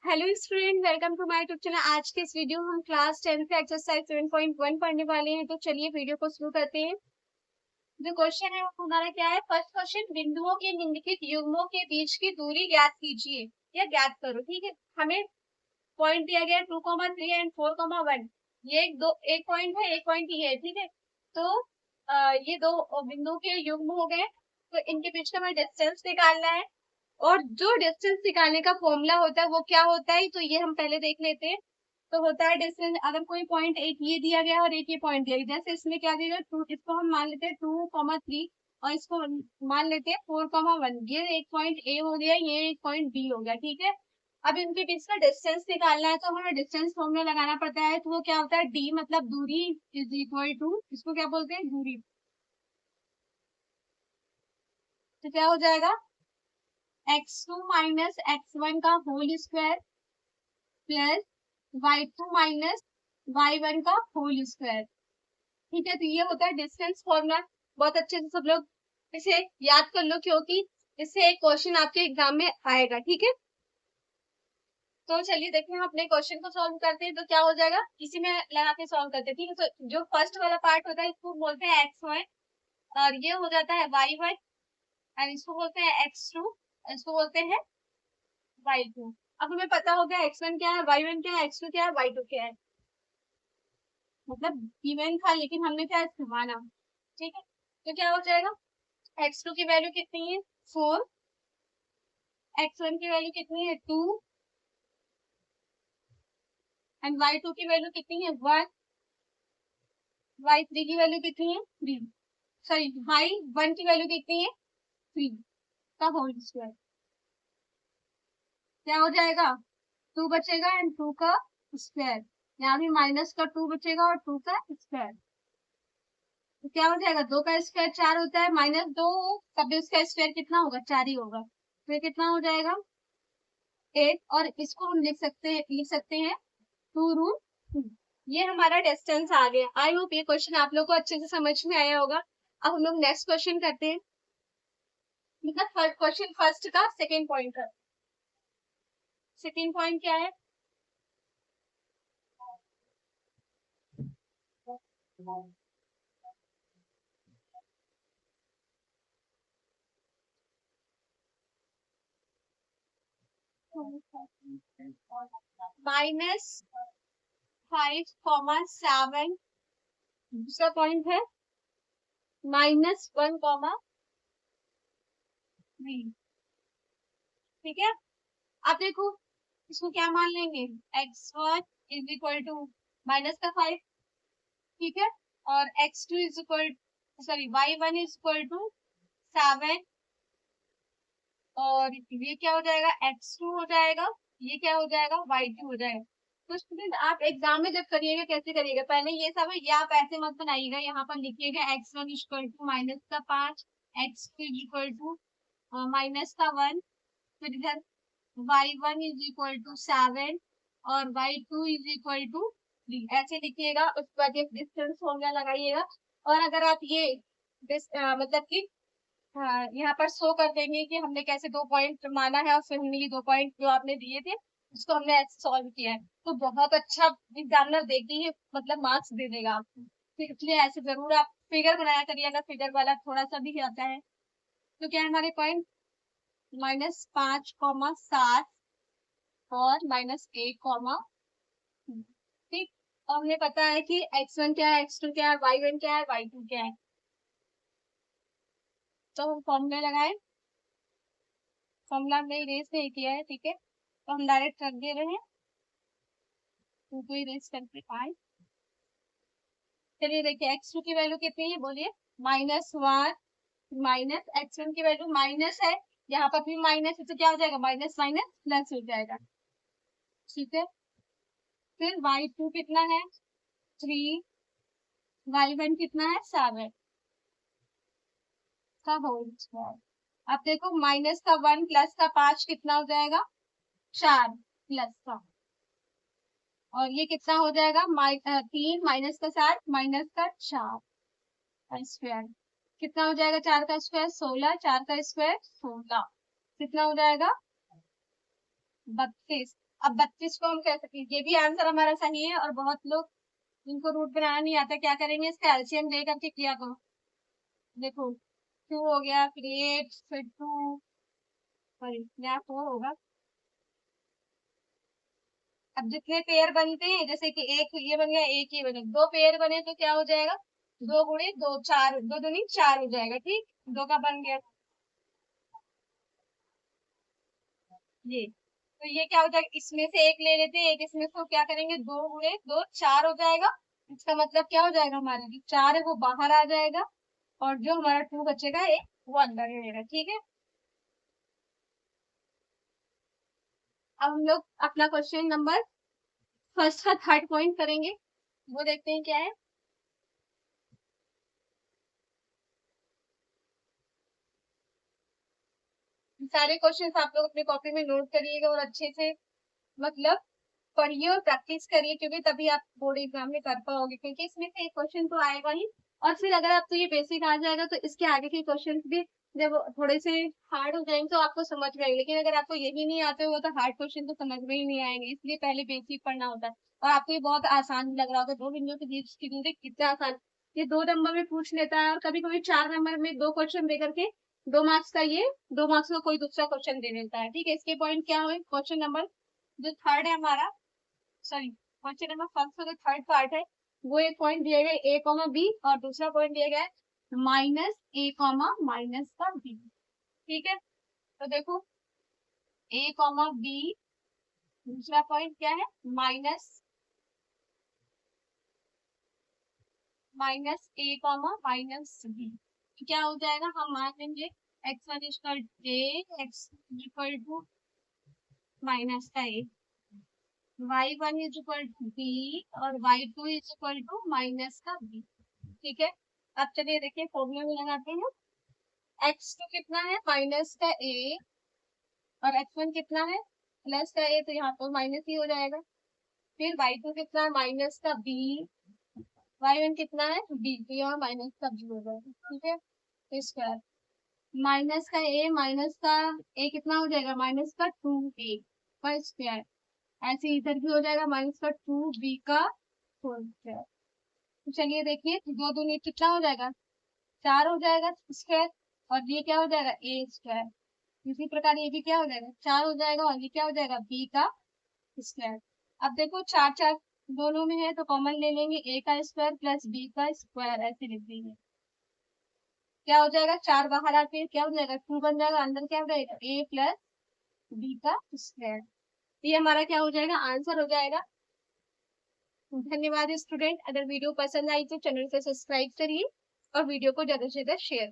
Hello student, welcome to my YouTube channel. आज के इस वीडियो में हम क्लास 10 से एक्सरसाइज 7.1 पढ़ने वाले हैं। तो चलिए वीडियो को शुरू करते हैं। जो क्वेश्चन है वो हमारा क्या है। फर्स्ट क्वेश्चन, बिंदुओं के निम्नलिखित युग्मों के बीच की दूरी ज्ञात कीजिए या ज्ञात करो। ठीक है, हमें पॉइंट दिया गया 2,3 एंड 4,1। ये एक पॉइंट है, एक पॉइंट ये है। ठीक है, तो ये दो बिंदुओं के युग्म हो गए, तो इनके बीच का हमें डिस्टेंस निकालना है। और जो डिस्टेंस निकालने का फॉर्मूला होता है वो क्या होता है, तो ये हम पहले देख लेते हैं। तो होता है डिस्टेंस, अगर कोई पॉइंट एक ये दिया गया और एक ये पॉइंट दिया गया, जैसे इसमें क्या दिया गया, इसको हम मान लेते हैं 2,3 और इसको मान लेते हैं 4,1। ये एक पॉइंट ए हो गया, ये एक पॉइंट बी हो गया। ठीक है, अब इनके बीच का डिस्टेंस निकालना है, तो हमें डिस्टेंस फॉर्मूला लगाना पड़ता है। तो वो क्या होता है, डी मतलब दूरी इज इक्वल टू, इसको क्या बोलते हैं, दूरी। तो क्या हो जाएगा, x2 माइनस x1 का whole square plus y2 minus y1 का होल स्क्वायर। ठीक है, तो ये होता है डिस्टेंस फॉर्मूला। बहुत अच्छे से सब लोग इसे याद कर लो, क्योंकि इससे एक क्वेश्चन आपके एग्जाम में आएगा। ठीक है, तो चलिए देखते हैं, हम अपने क्वेश्चन को सॉल्व करते हैं। तो क्या हो जाएगा, इसी में लगा के सॉल्व करते हैं। ठीक है, तो जो फर्स्ट वाला पार्ट होता है इसको बोलते हैं x1 और ये हो जाता है y1 और इसको बोलते हैं x2, इसको बोलते हैं y2। अब हमें पता हो गया x1 क्या है, y1 क्या है, x2 क्या है, y2 क्या है। मतलब गिवन था लेकिन हमने क्या माना। ठीक है, तो क्या हो जाएगा, x2 की वैल्यू कितनी है 4, x1 की वैल्यू कितनी है 2 एंड y2 की वैल्यू कितनी है 1, y3 की वैल्यू कितनी है 3, सॉरी y1 की वैल्यू कितनी है 3 का होल स्क्वायर। क्या हो जाएगा, 2 बचेगा एंड 2 का स्क्वायर, यहाँ भी माइनस का 2 बचेगा और 2 का स्क्वायर। तो क्या हो जाएगा, 2 का स्क्वायर 4 होता है, -2 तब भी उसका स्क्वायर कितना होगा, 4 ही होगा। फिर कितना हो जाएगा 8, और इसको हम लिख सकते हैं 2√2। ये हमारा डिस्टेंस आ गया। आई होप ये क्वेश्चन आप लोग को अच्छे से समझ में आया होगा। अब हम लोग नेक्स्ट क्वेश्चन करते हैं। मतलब क्वेश्चन फर्स्ट का सेकेंड पॉइंट का, सेकेंड पॉइंट क्या है, -5,7। दूसरा पॉइंट है -1,3। ठीक है, अब देखो इसको क्या मान लेंगे, x1 इज इक्वल टू -5। ठीक है, और x2 is equal, sorry y1 is equal to 7, और ये क्या हो जाएगा x2 हो जाएगा, ये क्या हो जाएगा y2 हो जाएगा। तो स्टूडेंट आप एग्जाम में जब करिएगा कैसे करिएगा, पहले ये सब है, ये आप ऐसे मत बनाइएगा, यहाँ पर लिखिएगा x1 equal to -5, x2 equal to -1, फिर इधर y1 इज इक्वल टू 7 और y2 इज इक्वल टू 3, ऐसे लिखिएगा। उसके बाद एक डिस्टेंस फॉर्मूला लगाइएगा। और अगर आप ये मतलब कि यहाँ पर शो कर देंगे कि हमने कैसे 2 पॉइंट माना है और फिर हमने ये 2 पॉइंट जो आपने दिए थे उसको हमने ऐसे सॉल्व किया है, तो बहुत अच्छा एग्जामिनर देखते ही मतलब मार्क्स दे देगा आपको। तो इसलिए ऐसे जरूर आप फिगर बनाया करिएगा, फिगर वाला थोड़ा सा भी आता है। तो क्या है हमारे पॉइंट, -5,7 और -1, ठीक। और हमें पता है कि x1 क्या है, x2 क्या है, y1 क्या है, y2 क्या है। तो हम फॉर्मूले लगाए, फॉर्मूला हमने इरेज नहीं किया है। ठीक है, तो हम डायरेक्ट रख दे रहे हैं, तो इरेज करके पाए। चलिए देखिए x2 की वैल्यू कितनी है, बोलिए -1, माइनस x1 की वैल्यू माइनस है, यहाँ पर भी माइनस है, तो क्या हो जाएगा, माइनस माइनस प्लस हो जाएगा। ठीक है, फिर y2 कितना है 3, y1 कितना है 7 का होल स्क्वायर। अब देखो माइनस का 1 प्लस का 5 कितना हो जाएगा 4 प्लस का, और ये कितना हो जाएगा 3 माइनस का 7 माइनस का 4 का स्क्वायर। कितना हो जाएगा 4 का स्क्वायर 16, 4 का स्क्वायर 16, कितना हो जाएगा 32। अब 32 को हम कह सकते हैं, ये भी आंसर हमारा सही है। और बहुत लोग जिनको रूट बनाना नहीं आता क्या करेंगे, इसका एलसीएम दे करके किया करो। देखो 2 हो गया, फिर 8, फिर 2, सॉरी यहाँ 4 होगा। अब जितने पेयर बनते हैं, जैसे कि एक ये बन गया, एक ये बने, 2 पेयर बने तो क्या हो जाएगा, 2 गुणे 2 4, 2 दूनी 4 हो जाएगा। ठीक, 2 का बन गया ये। तो ये क्या हो जाएगा, इसमें से एक ले लेते हैं, एक इसमें से, तो क्या करेंगे, 2 गुणे 2 4 हो जाएगा। इसका मतलब क्या हो जाएगा, हमारा जो 4 है वो बाहर आ जाएगा, और जो हमारा 2 बचेगा एक वो अंदर रहेगा। ठीक है, अब हम लोग अपना क्वेश्चन नंबर फर्स्ट का थर्ड पॉइंट करेंगे, वो देखते हैं क्या है। सारे क्वेश्चंस आप लोग अपनी कॉपी में नोट करिएगा और अच्छे से मतलब पढ़िए और प्रैक्टिस करिए, क्योंकि तभी आप बोर्ड एग्जाम में कर पाओगे, क्योंकि इसमें से एक क्वेश्चन तो आएगा ही। और फिर अगर आपको ये बेसिक आ जाएगा तो इसके आगे के क्वेश्चन भी जब थोड़े से हार्ड हो जाएंगे तो आपको समझ में आएंगे। लेकिन अगर आपको यही नहीं आते हो तो हार्ड क्वेश्चन तो समझ में ही नहीं आएंगे, इसलिए पहले बेसिक पढ़ना होता है। और आपको ये बहुत आसान लग रहा होगा, 2 बिंदुओं के बीच की दूरी कितना आसान, ये 2 नंबर में पूछ लेता है, और कभी कभी 4 नंबर में 2 क्वेश्चन दे करके 2 मार्क्स का ये 2 मार्क्स का कोई दूसरा क्वेश्चन दे देता है। ठीक है, इसके पॉइंट क्या हुए, क्वेश्चन नंबर जो थर्ड है हमारा, सॉरी क्वेश्चन नंबर फर्स्ट का जो थर्ड पार्ट है, वो एक पॉइंट दिया गया ए कॉमा बी, और दूसरा पॉइंट दिया गया है माइनस ए कॉमा माइनस का बी। ठीक है, तो देखो ए कॉमा बी, दूसरा पॉइंट क्या है, minus minus A comma minus B. क्या हो जाएगा, हम मान लेंगे X one equal A, X equal to minus का A, Y one is equal to B, और Y two is equal to minus का बी। ठीक है, अब चलिए देखिए फॉर्मूला में लगाते हैं। एक्स टू कितना है, माइनस का ए, और एक्स वन कितना है, प्लस का ए, तो यहाँ पर माइनस ही हो जाएगा। फिर वाई टू कितना है, माइनस का बी, वाई वन कितना है, बी, बी और माइनस का बी हो जाएगा। ठीक है, तो स्क्वायर माइनस का ए, माइनस का ए कितना हो जाएगा, माइनस का 2a का स्क्वायर, ऐसे इधर भी हो जाएगा माइनस का 2b का होल स्क्वायर। तो चलिए देखिए, 2 दूनी कितना हो जाएगा, 4 हो जाएगा स्क्वायर, और ये क्या हो जाएगा, ए स्क्वायर। इसी प्रकार ये भी क्या हो जाएगा, 4 हो जाएगा, और ये क्या हो जाएगा, बी का स्क्वायर। अब देखो 4 4 दोनों में है तो कॉमन ले लेंगे, ए का स्क्वायर प्लस बी का स्क्वायर, ऐसे लिख देंगे। क्या हो जाएगा, 4 बाहर आके क्या हो जाएगा, 2 बन जाएगा, अंदर क्या हो जाएगा, ए प्लस बी का स्क्वायर। ये हमारा क्या हो जाएगा, आंसर हो जाएगा। धन्यवाद स्टूडेंट, अगर वीडियो पसंद आई तो चैनल को सब्सक्राइब करिए और वीडियो को ज्यादा से ज्यादा शेयर